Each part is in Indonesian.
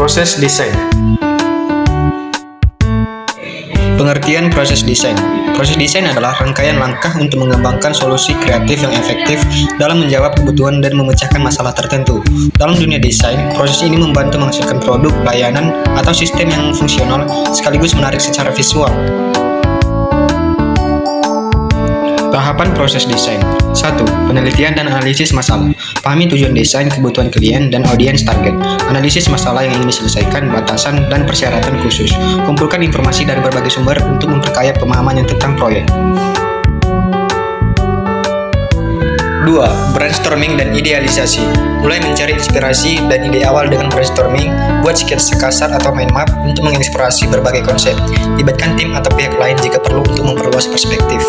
Proses desain. Pengertian proses desain. Proses desain adalah rangkaian langkah untuk mengembangkan solusi kreatif yang efektif dalam menjawab kebutuhan dan memecahkan masalah tertentu. Dalam dunia desain, proses ini membantu menghasilkan produk, layanan, atau sistem yang fungsional sekaligus menarik secara visual. Tahapan proses desain. 1. Penelitian dan analisis masalah. Pahami tujuan desain, kebutuhan klien, dan audiens target. Analisis masalah yang ingin diselesaikan, batasan, dan persyaratan khusus. Kumpulkan informasi dari berbagai sumber untuk memperkaya pemahaman tentang proyek. 2. Brainstorming dan idealisasi. Mulai mencari inspirasi dan ide awal dengan brainstorming, buat sketsa kasar atau mind map untuk mengeksplorasi berbagai konsep. Libatkan tim atau pihak lain jika perlu untuk memperluas perspektif.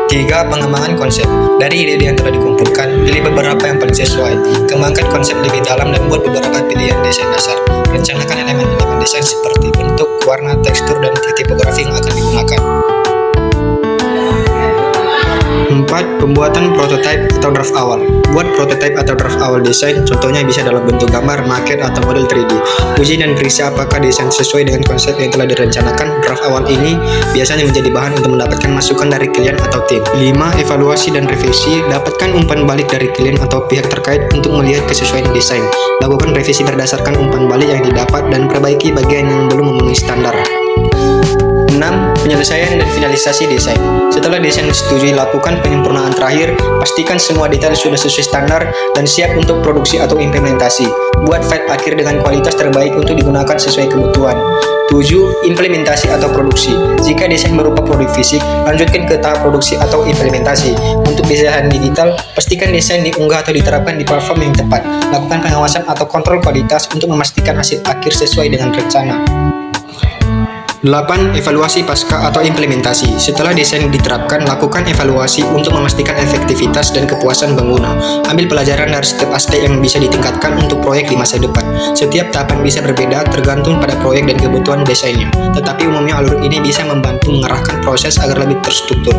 3. Pengembangan konsep. Dari ide-ide yang telah dikumpulkan, pilih beberapa yang paling sesuai. Kembangkan konsep lebih dalam dan buat beberapa pilihan desain dasar. Rencanakan elemen-elemen desain seperti bentuk, warna, tekstur, dan tipografi yang akan digunakan. 4. Pembuatan prototipe atau draft awal. Buat prototipe atau draft awal desain, contohnya bisa dalam bentuk gambar, maket, atau model 3D. Uji dan periksa apakah desain sesuai dengan konsep yang telah direncanakan. Draft awal ini biasanya menjadi bahan untuk mendapatkan masukan dari klien atau tim. 5. Evaluasi dan revisi. Dapatkan umpan balik dari klien atau pihak terkait untuk melihat kesesuaian desain. Lakukan revisi berdasarkan umpan balik yang didapat dan perbaiki bagian yang belum memenuhi standar. 6. Penyelesaian dan finalisasi desain. Setelah desain disetujui, lakukan penyempurnaan terakhir. Pastikan semua detail sudah sesuai standar dan siap untuk produksi atau implementasi. Buat file akhir dengan kualitas terbaik untuk digunakan sesuai kebutuhan. 7. Implementasi atau produksi. Jika desain berupa produk fisik, lanjutkan ke tahap produksi atau implementasi. Untuk desain digital, pastikan desain diunggah atau diterapkan di platform yang tepat. Lakukan pengawasan atau kontrol kualitas untuk memastikan hasil akhir sesuai dengan rencana. 8. Evaluasi pasca atau implementasi. Setelah desain diterapkan, lakukan evaluasi untuk memastikan efektivitas dan kepuasan pengguna. Ambil pelajaran dari setiap aspek yang bisa ditingkatkan untuk proyek di masa depan. Setiap tahapan bisa berbeda tergantung pada proyek dan kebutuhan desainnya, tetapi umumnya alur ini bisa membantu mengarahkan proses agar lebih terstruktur.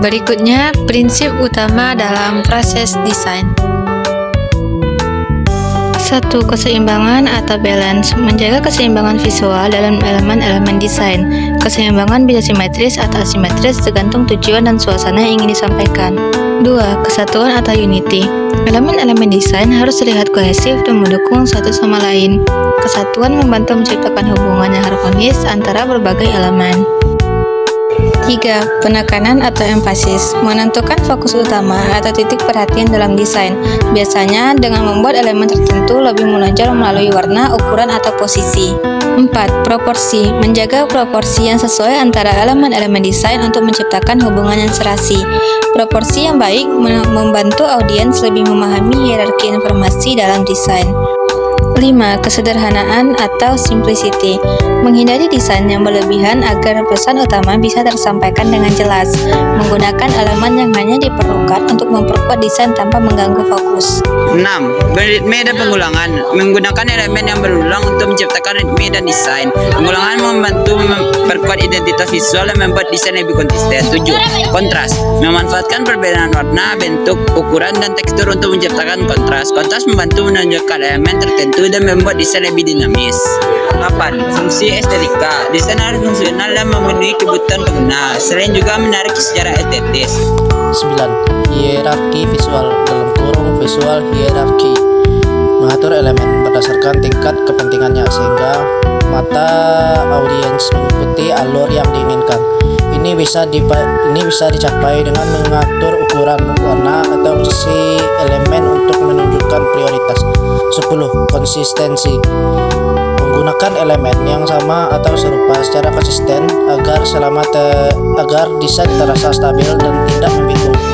Berikutnya, prinsip utama dalam proses desain. 1. Keseimbangan atau balance. Menjaga keseimbangan visual dalam elemen-elemen desain. Keseimbangan bisa simetris atau asimetris tergantung tujuan dan suasana yang ingin disampaikan. 2. Kesatuan atau unity. Elemen-elemen desain harus terlihat kohesif dan mendukung satu sama lain. Kesatuan membantu menciptakan hubungan yang harmonis antara berbagai elemen. 3. Penekanan atau emphasis. Menentukan fokus utama atau titik perhatian dalam desain. Biasanya dengan membuat elemen tertentu lebih menonjol melalui warna, ukuran, atau posisi. 4. Proporsi. Menjaga proporsi yang sesuai antara elemen-elemen desain untuk menciptakan hubungan yang serasi. Proporsi yang baik membantu audiens lebih memahami hierarki informasi dalam desain. 5. Kesederhanaan atau simplicity. Menghindari desain yang berlebihan agar pesan utama bisa tersampaikan dengan jelas. Menggunakan elemen yang hanya diperlukan untuk memperkuat desain tanpa mengganggu fokus. 6. Berritme dan pengulangan. Menggunakan elemen yang berulang untuk menciptakan ritme dan desain. Pengulangan membantu memperkuat identitas visual dan membuat desain lebih konsisten. 7. Kontras. Memanfaatkan perbedaan warna, bentuk, ukuran, dan tekstur untuk menciptakan kontras. Kontras membantu menonjolkan elemen tertentu dan membuat desain lebih dinamis. 8. Fungsi estetika. Desain harus fungsional dan memenuhi kebutuhan pengguna, selain juga menarik secara estetis. 9. Hierarki visual visual hierarki. Mengatur elemen berdasarkan tingkat kepentingannya sehingga mata audiens mengikuti alur yang diinginkan. Ini bisa dicapai dengan mengatur ukuran, warna, atau posisi elemen untuk menunjukkan prioritas. 10. Konsistensi. Menggunakan elemen yang sama atau serupa secara konsisten agar desain terasa stabil dan tidak membingungkan.